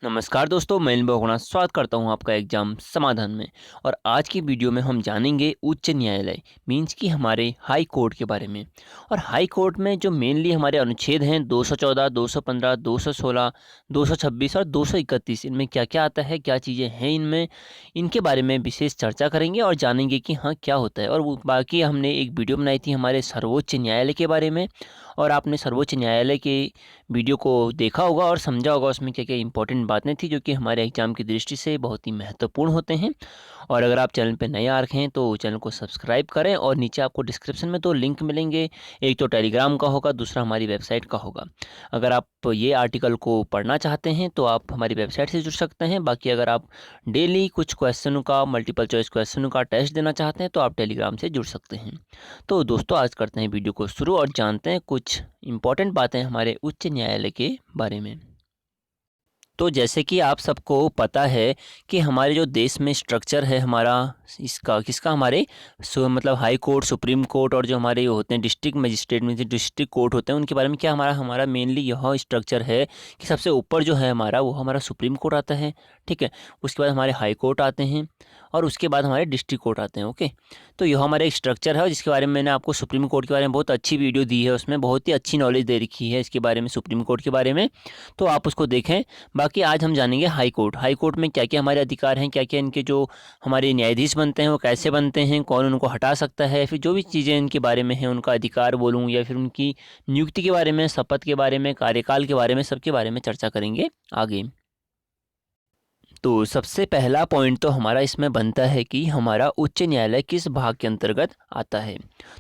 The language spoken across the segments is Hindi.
नमस्कार दोस्तों, मैं बहुगुणा स्वागत करता हूं आपका एग्जाम समाधान में। और आज की वीडियो में हम जानेंगे उच्च न्यायालय मीन्स कि हमारे हाई कोर्ट के बारे में। और हाई कोर्ट में जो मेनली हमारे अनुच्छेद हैं 214, 215, 216, 226 और 231, इनमें क्या क्या आता है, क्या चीज़ें हैं इनमें, इनके बारे में विशेष चर्चा करेंगे और जानेंगे कि हाँ क्या होता है। और बाकी हमने एक वीडियो बनाई थी हमारे सर्वोच्च न्यायालय के बारे में, और आपने सर्वोच्च न्यायालय के वीडियो को देखा होगा और समझा होगा उसमें क्या क्या इंपॉर्टेंट बातें थी जो कि हमारे एग्जाम की दृष्टि से बहुत ही महत्वपूर्ण होते हैं। और अगर आप चैनल पे नए आ रखे हैं तो चैनल को सब्सक्राइब करें, और नीचे आपको डिस्क्रिप्शन में 2 लिंक मिलेंगे। एक तो टेलीग्राम का होगा, दूसरा हमारी वेबसाइट का होगा। अगर आप ये आर्टिकल को पढ़ना चाहते हैं तो आप हमारी वेबसाइट से जुड़ सकते हैं। बाकी अगर आप डेली कुछ क्वेश्चनों का, मल्टीपल चॉइस क्वेश्चनों का टेस्ट देना चाहते हैं तो आप टेलीग्राम से जुड़ सकते हैं। तो दोस्तों, आज करते हैं वीडियो को शुरू और जानते हैं कुछ इम्पॉर्टेंट बातें हमारे उच्च न्यायालय के बारे में। तो जैसे कि आप सबको पता है कि हमारे जो देश में स्ट्रक्चर है हमारा, इसका किसका, हमारे मतलब हाई कोर्ट, सुप्रीम कोर्ट और जो हमारे होते हैं डिस्ट्रिक्ट मजिस्ट्रेट में जो डिस्ट्रिक्ट कोर्ट होते हैं, उनके बारे में क्या हमारा हमारा मेनली यह स्ट्रक्चर है कि सबसे ऊपर जो है हमारा, वो हमारा सुप्रीम कोर्ट आता है। ठीक है, उसके बाद हमारे हाई कोर्ट आते हैं और उसके बाद हमारे डिस्ट्रिक्ट कोर्ट आते हैं। ओके, तो यह हमारा एक स्ट्रक्चर है जिसके बारे में मैंने आपको सुप्रीम कोर्ट के बारे में बहुत अच्छी वीडियो दी है, उसमें बहुत ही अच्छी नॉलेज दे रखी है इसके बारे में, सुप्रीम कोर्ट के बारे में, तो आप उसको देखें। बाकी आज हम जानेंगे हाई कोर्ट। हाई कोर्ट में क्या क्या हमारे अधिकार हैं, क्या क्या इनके जो हमारे न्यायाधीश बनते हैं वो कैसे बनते हैं, कौन उनको हटा सकता है, फिर जो भी चीज़ें इनके बारे में हैं, उनका अधिकार बोलूँ या फिर उनकी नियुक्ति के बारे में, शपथ के बारे में, कार्यकाल के बारे में, सबके बारे में चर्चा करेंगे आगे। तो सबसे पहला पॉइंट तो हमारा इसमें बनता है कि हमारा उच्च न्यायालय किस भाग के अंतर्गत आता है।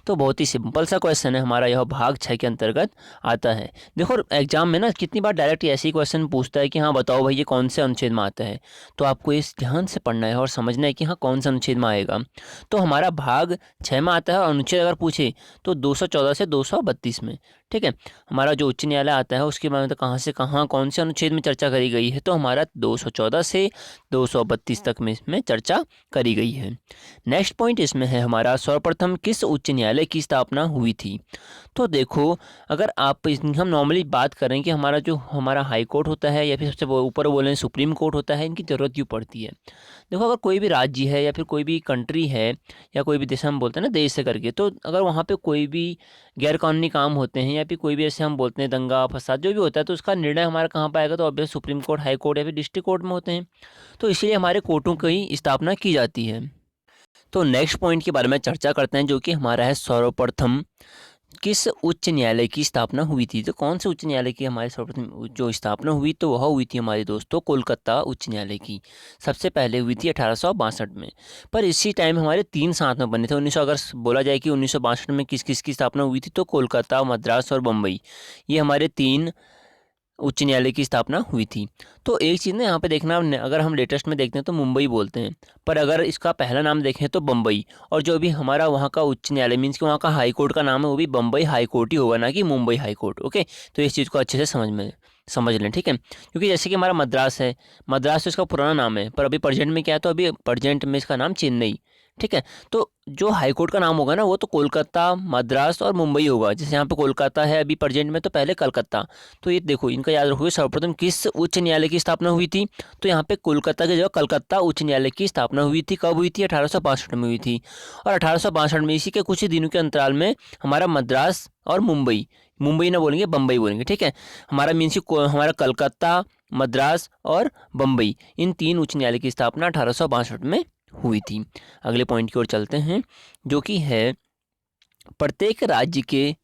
तो बहुत ही सिंपल सा क्वेश्चन है, हमारा यह भाग 6 के अंतर्गत आता है। देखो एग्जाम में ना कितनी बार डायरेक्ट ऐसी क्वेश्चन पूछता है कि हाँ बताओ भाई ये कौन से अनुच्छेद में आता है। तो आपको इस ध्यान से पढ़ना है और समझना है कि हाँ कौन सा अनुच्छेद में आएगा। तो हमारा भाग 6 में आता है, और अनुच्छेद अगर पूछे तो 214 से 232 में। ठीक है, हमारा जो उच्च न्यायालय आता है उसके बारे में तो कहाँ से कहाँ कौन से अनुच्छेद में चर्चा करी गई है, तो हमारा 214 से 232 तक में इसमें चर्चा करी गई है। नेक्स्ट पॉइंट इसमें है हमारा, सर्वप्रथम किस उच्च न्यायालय की स्थापना हुई थी। तो देखो, अगर आप हम नॉर्मली बात करें कि हमारा जो हमारा हाई कोर्ट होता है या फिर सबसे ऊपर बोलें सुप्रीम कोर्ट होता है, इनकी ज़रूरत क्यों पड़ती है। देखो, अगर कोई भी राज्य है या फिर कोई भी कंट्री है या कोई भी देश, हम बोलते हैं ना देश से करके, तो अगर वहाँ पे कोई भी गैरकानूनी काम होते हैं या फिर कोई भी ऐसे हम बोलते हैं दंगा फसाद जो भी होता है, तो उसका निर्णय हमारा कहाँ पर आएगा, तो obvious supreme court, high court या फिर डिस्ट्रिक्ट कोर्ट में होते हैं। तो इसलिए हमारे कोर्टों की स्थापना की जाती है। तो नेक्स्ट पॉइंट के बारे में चर्चा करते हैं जो कि हमारा है, सर्वप्रथम किस उच्च न्यायालय की स्थापना हुई थी। तो कौन से उच्च न्यायालय की हमारे सर्वप्रथम जो स्थापना हुई, तो वह हुई थी हमारे दोस्तों कोलकाता उच्च न्यायालय की। सबसे पहले हुई थी 1862 में। पर इसी टाइम हमारे 3 साथ में बने थे। 1900 अगर बोला जाए कि 1962 में किस किस की स्थापना हुई थी, तो कोलकाता, मद्रास और बम्बई, ये हमारे 3 उच्च न्यायालय की स्थापना हुई थी। तो एक चीज़ ना यहाँ पे देखना, अगर हम लेटेस्ट में देखते हैं तो मुंबई बोलते हैं, पर अगर इसका पहला नाम देखें तो बम्बई। और जो भी हमारा वहाँ का उच्च न्यायालय मीन्स कि वहाँ का हाई कोर्ट का नाम है, वो भी बम्बई हाई कोर्ट ही होगा, ना कि मुंबई हाई कोर्ट। ओके, तो इस चीज़ को अच्छे से समझ लें। ठीक है, क्योंकि जैसे कि हमारा मद्रास है, मद्रास तो इसका पुराना नाम है, पर अभी प्रेजेंट में क्या है, तो अभी प्रेजेंट में इसका नाम चेन्नई। ठीक है, तो जो हाई कोर्ट का नाम होगा ना, वो तो कोलकाता, मद्रास और मुंबई होगा। जैसे यहाँ पे कोलकाता है अभी प्रेजेंट में, तो पहले कलकत्ता। तो ये देखो, इनका याद रखोगे, सर्वप्रथम किस उच्च न्यायालय की स्थापना हुई थी। तो यहाँ पे कोलकाता की जगह कलकत्ता उच्च न्यायालय की स्थापना हुई थी। कब हुई थी? 1862 में हुई थी। और 1862 में इसी के कुछ ही दिनों के अंतराल में हमारा मद्रास और मुंबई, मुंबई ना बोलेंगे, बम्बई बोलेंगे। ठीक है, हमारा मीन्स हमारा कलकत्ता, मद्रास और बम्बई, इन 3 उच्च न्यायालय की स्थापना 1862 में हुई थी। अगले पॉइंट की ओर चलते हैं जो कि है, प्रत्येक राज्य के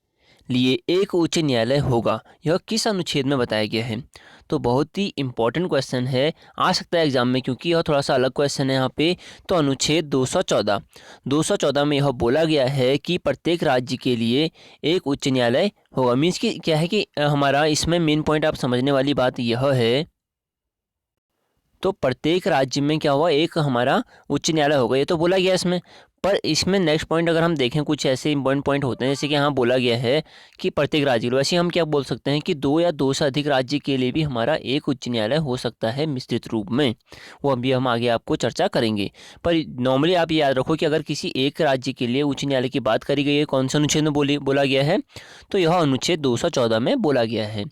लिए एक उच्च न्यायालय होगा, यह किस अनुच्छेद में बताया गया है। तो बहुत ही इंपॉर्टेंट क्वेश्चन है, आ सकता है एग्जाम में, क्योंकि यह थोड़ा सा अलग क्वेश्चन है यहाँ पे। तो अनुच्छेद 214 में यह बोला गया है कि प्रत्येक राज्य के लिए एक उच्च न्यायालय होगा। मीन्स कि क्या है कि हमारा इसमें मेन पॉइंट आप समझने वाली बात यह है, तो प्रत्येक राज्य में क्या हुआ, एक हमारा उच्च न्यायालय होगा, ये तो बोला गया इसमें। पर इसमें नेक्स्ट पॉइंट अगर हम देखें, कुछ ऐसे इंपॉर्टेंट पॉइंट होते हैं, जैसे कि यहाँ बोला गया है कि प्रत्येक राज्य, वैसे हम क्या बोल सकते हैं कि 2 या 2 से अधिक राज्य के लिए भी हमारा एक उच्च न्यायालय हो सकता है मिश्रित रूप में। वो अभी हम आगे आपको चर्चा करेंगे। पर नॉर्मली आप याद रखो कि अगर किसी एक राज्य के लिए उच्च न्यायालय की बात करी गई है, कौन से अनुच्छेद में बोला गया है, तो यह अनुच्छेद 214 में बोला गया है।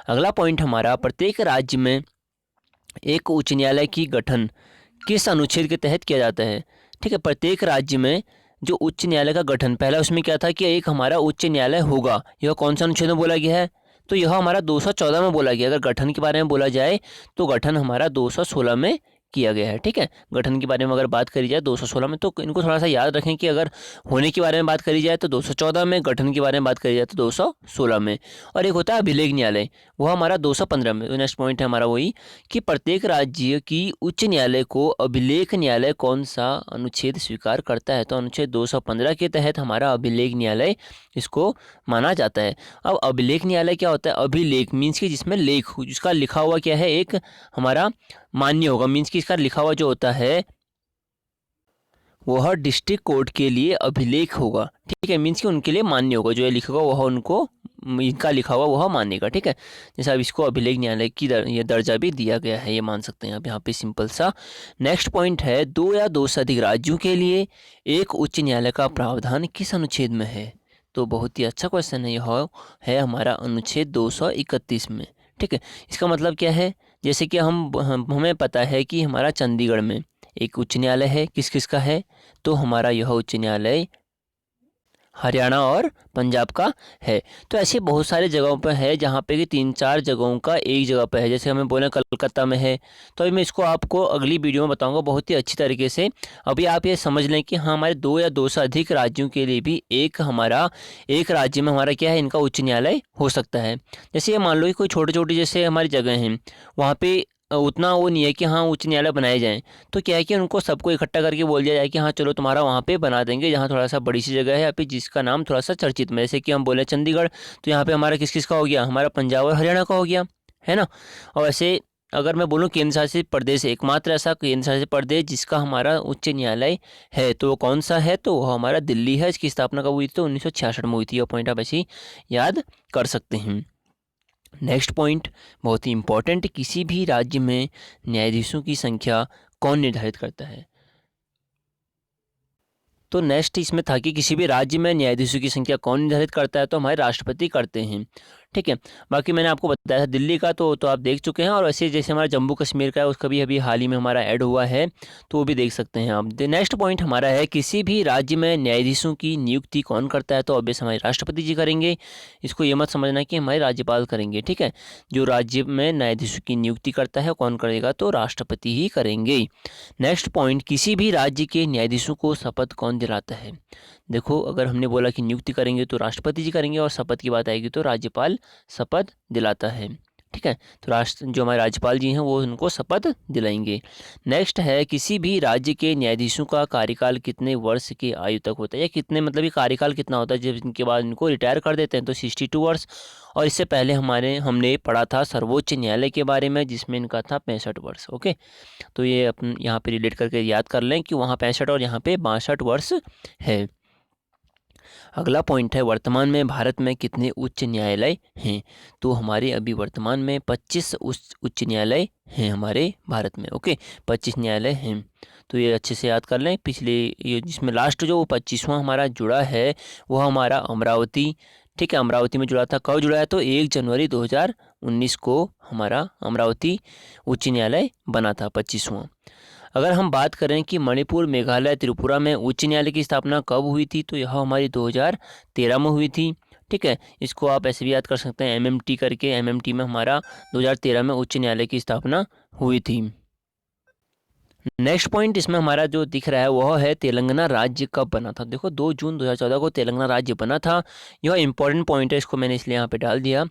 अगला पॉइंट हमारा, प्रत्येक राज्य में एक उच्च न्यायालय की गठन किस अनुच्छेद के तहत किया जाता है? ठीक है, प्रत्येक राज्य में जो उच्च न्यायालय का गठन, पहला उसमें क्या था कि एक हमारा उच्च न्यायालय होगा, यह कौन सा अनुच्छेद में बोला गया है? तो यह हमारा 214 में बोला गया। अगर गठन के बारे में बोला जाए तो गठन हमारा 216 में किया गया है। ठीक है, गठन के बारे में अगर बात करी जाए 216 में, तो इनको थोड़ा सा याद रखें कि अगर होने के बारे में बात करी जाए तो 214 में, गठन के बारे में बात करी जाए तो 216 में। और एक होता है अभिलेख न्यायालय, वह हमारा 215 में। तो नेक्स्ट पॉइंट है हमारा वही कि प्रत्येक राज्य की उच्च न्यायालय को अभिलेख न्यायालय कौन सा अनुच्छेद स्वीकार करता है? तो अनुच्छेद 215 के तहत हमारा अभिलेख न्यायालय इसको माना जाता है। अब अभिलेख न्यायालय क्या होता है? अभिलेख मीन्स कि जिसमें लेख, जिसका लिखा हुआ क्या है, एक हमारा मान्य होगा। मीन्स कि इसका लिखा हुआ जो होता है वह डिस्ट्रिक्ट कोर्ट के लिए अभिलेख होगा। ठीक है, मीन्स कि उनके लिए मान्य होगा, जो ये लिखा होगा वह उनको, इनका लिखा हुआ वह मानेगा। ठीक है, जैसे अब इसको अभिलेख न्यायालय की ये दर्जा भी दिया गया है, ये मान सकते हैं आप यहाँ पे, सिंपल सा। नेक्स्ट पॉइंट है, दो या दो से अधिक राज्यों के लिए एक उच्च न्यायालय का प्रावधान किस अनुच्छेद में है? तो बहुत ही अच्छा क्वेश्चन है, यह है हमारा अनुच्छेद 231 में। ठीक है, इसका मतलब क्या है? जैसे कि हमें पता है कि हमारा चंडीगढ़ में एक उच्च न्यायालय है, किस किस का है? तो हमारा यह उच्च न्यायालय हरियाणा और पंजाब का है। तो ऐसे बहुत सारे जगहों पर है जहाँ पे कि 3-4 जगहों का एक जगह पे है। जैसे हमें बोले कलकत्ता में है, तो अभी मैं इसको आपको अगली वीडियो में बताऊंगा बहुत ही अच्छी तरीके से। अभी आप ये समझ लें कि हाँ, हमारे दो या दो से अधिक राज्यों के लिए भी एक राज्य में हमारा क्या है, इनका उच्च न्यायालय हो सकता है। जैसे ये मान लो कि कोई छोटी छोटी जैसे हमारी जगह हैं, वहाँ पे उतना वो नहीं है कि हाँ उच्च न्यायालय बनाए जाएँ। तो क्या है कि उनको सबको इकट्ठा करके बोल दिया जाए कि हाँ चलो तुम्हारा वहाँ पे बना देंगे, जहाँ थोड़ा सा बड़ी सी जगह है या फिर जिसका नाम थोड़ा सा चर्चित में। जैसे कि हम बोले चंडीगढ़, तो यहाँ पे हमारा किस किस का हो गया? हमारा पंजाब और हरियाणा का हो गया, है ना। और वैसे अगर मैं बोलूँ केंद्र शासित प्रदेश, एकमात्र ऐसा केंद्र शासित प्रदेश जिसका हमारा उच्च न्यायालय है, तो वो कौन सा है? तो वो हमारा दिल्ली है। इसकी स्थापना कब हुई थी? तो 1966 में हुई थी। ये पॉइंट आप ऐसे ही याद कर सकते हैं। नेक्स्ट पॉइंट बहुत ही इंपॉर्टेंट, किसी भी राज्य में न्यायाधीशों की संख्या कौन निर्धारित करता है? तो नेक्स्ट इसमें था कि किसी भी राज्य में न्यायाधीशों की संख्या कौन निर्धारित करता है? तो हमारे राष्ट्रपति करते हैं। ठीक है, बाकी मैंने आपको बताया था दिल्ली का, तो आप देख चुके हैं। और वैसे जैसे हमारा जम्मू कश्मीर का है, उसका भी अभी हाल ही में हमारा ऐड हुआ है, तो वो भी देख सकते हैं आप। नेक्स्ट पॉइंट हमारा है, किसी भी राज्य में न्यायाधीशों की नियुक्ति कौन करता है? तो ऑब्वियस हमारे राष्ट्रपति जी करेंगे। इसको ये मत समझना कि हमारे राज्यपाल करेंगे। ठीक है, जो राज्य में न्यायाधीशों की नियुक्ति करता है कौन करेगा? तो राष्ट्रपति ही करेंगे। नेक्स्ट पॉइंट, किसी भी राज्य के न्यायाधीशों को शपथ कौन दिलाता है? देखो, अगर हमने बोला कि नियुक्ति करेंगे तो राष्ट्रपति जी करेंगे, और शपथ की बात आएगी तो राज्यपाल शपथ दिलाता है। ठीक है, तो जो हमारे राज्यपाल जी हैं वो उनको शपथ दिलाएंगे। नेक्स्ट है, किसी भी राज्य के न्यायाधीशों का कार्यकाल कितने वर्ष की आयु तक होता है, या कितने मतलब ये कार्यकाल कितना होता है जब इनके बाद इनको रिटायर कर देते हैं? तो 62 वर्ष। और इससे पहले हमने पढ़ा था सर्वोच्च न्यायालय के बारे में, जिसमें इनका था 65 वर्ष। ओके, तो ये अपन यहाँ पे रिलेट करके याद कर लें कि वहाँ 65 और यहाँ पे 62 वर्ष है। अगला पॉइंट है, वर्तमान में भारत में कितने उच्च न्यायालय हैं? तो हमारे अभी वर्तमान में 25 उच्च न्यायालय हैं हमारे भारत में। ओके, 25 न्यायालय हैं, तो ये अच्छे से याद कर लें। पिछले ये जिसमें लास्ट जो 25वां हमारा जुड़ा है वो हमारा अमरावती। ठीक है, अमरावती में जुड़ा था। कब जुड़ा है? तो 1 जनवरी 2019 को हमारा अमरावती उच्च न्यायालय बना था, 25वां। अगर हम बात करें कि मणिपुर, मेघालय, त्रिपुरा में उच्च न्यायालय की स्थापना कब हुई थी? तो यह हमारी 2013 में हुई थी। ठीक है, इसको आप ऐसे भी याद कर सकते हैं एमएमटी करके। एमएमटी में हमारा 2013 में उच्च न्यायालय की स्थापना हुई थी। नेक्स्ट पॉइंट इसमें हमारा जो दिख रहा है वह है, तेलंगाना राज्य कब बना था? देखो, 2 जून 2014 को तेलंगाना राज्य बना था। यह इंपॉर्टेंट पॉइंट है, इसको मैंने इसलिए यहाँ पे डाल दिया।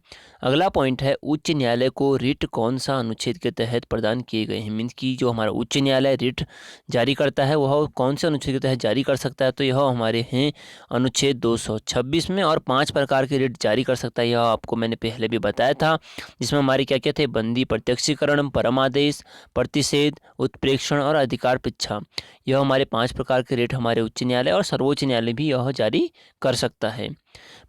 अगला पॉइंट है, उच्च न्यायालय को रिट कौन सा अनुच्छेद के तहत प्रदान किए गए हैं? मीन्स की जो हमारा उच्च न्यायालय रिट जारी करता है वह कौन से अनुच्छेद के तहत जारी कर सकता है? तो यह हमारे हैं अनुच्छेद 226 में। और 5 प्रकार के रिट जारी कर सकता है, यह आपको मैंने पहले भी बताया था, जिसमें हमारे क्या क्या थे? बंदी, प्रत्यक्षीकरण, परमादेश, प्रतिषेध, उत्प्रेक्षण और अधिकार पिच्छा। यह हमारे 5 प्रकार के रेट हमारे उच्च न्यायालय और सर्वोच्च न्यायालय भी यह जारी कर सकता है।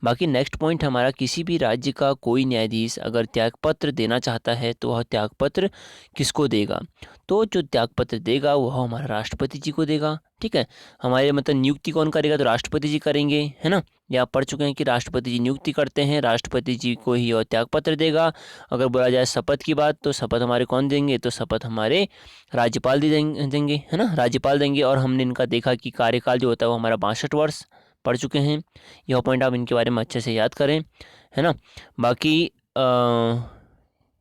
बाकी नेक्स्ट पॉइंट हमारा, किसी भी राज्य का कोई न्यायाधीश अगर त्यागपत्र देना चाहता है तो वह त्यागपत्र किसको देगा? तो जो त्यागपत्र देगा वह हमारा राष्ट्रपति जी को देगा। ठीक है, हमारे मतलब नियुक्ति कौन करेगा? तो राष्ट्रपति जी करेंगे, है ना। ये आप पढ़ चुके हैं कि राष्ट्रपति जी नियुक्ति करते हैं, राष्ट्रपति जी को ही और त्यागपत्र देगा। अगर बोला जाए शपथ की बात, तो शपथ हमारे कौन देंगे? तो शपथ हमारे राज्यपाल देंगे, है ना, राज्यपाल देंगे। और हमने इनका देखा कि कार्यकाल जो होता है वो हमारा 62 वर्ष पढ़ चुके हैं। यह पॉइंट आप इनके बारे में अच्छे से याद करें, है ना। बाकी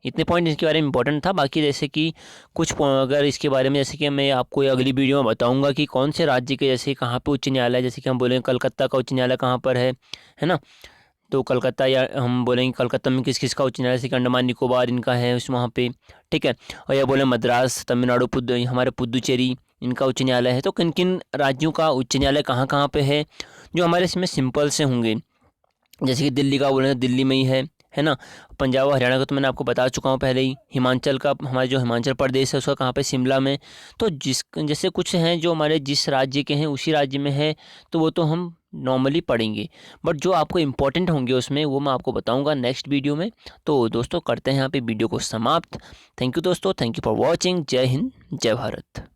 इतने पॉइंट इसके बारे में इंपॉर्टेंट था। बाकी जैसे कि कुछ अगर इसके बारे में, जैसे कि मैं आपको अगली वीडियो में बताऊंगा कि कौन से राज्य के, जैसे कहाँ पे उच्च न्यायालय, जैसे कि हम बोलेंगे कलकत्ता का उच्च न्यायालय कहाँ पर है ना। तो कलकत्ता, या हम बोलेंगे कलकत्ता में किस किस का उच्च न्यायालय, जैसे कि अंडमान निकोबार इनका है उस वहाँ पे। ठीक है, और या बोले मद्रास, तमिलनाडु, हमारे पुदुचेरी इनका उच्च न्यायालय है। तो किन किन राज्यों का उच्च न्यायालय कहाँ कहाँ पे है, जो हमारे इसमें सिंपल से होंगे। जैसे कि दिल्ली का बोले तो दिल्ली में ही है ना। पंजाब और हरियाणा का तो मैंने आपको बता चुका हूँ पहले ही। हिमाचल का, हमारे जो हिमाचल प्रदेश है उसका कहाँ पे? शिमला में। तो जैसे कुछ हैं जो हमारे जिस राज्य के हैं उसी राज्य में है, तो वो तो हम नॉर्मली पढ़ेंगे। बट जो आपको इम्पोर्टेंट होंगे उसमें, वो मैं आपको बताऊंगा नेक्स्ट वीडियो में। तो दोस्तों करते हैं यहाँ पे वीडियो को समाप्त। थैंक यू दोस्तों, थैंक यू फॉर वॉचिंग। जय हिंद, जय भारत।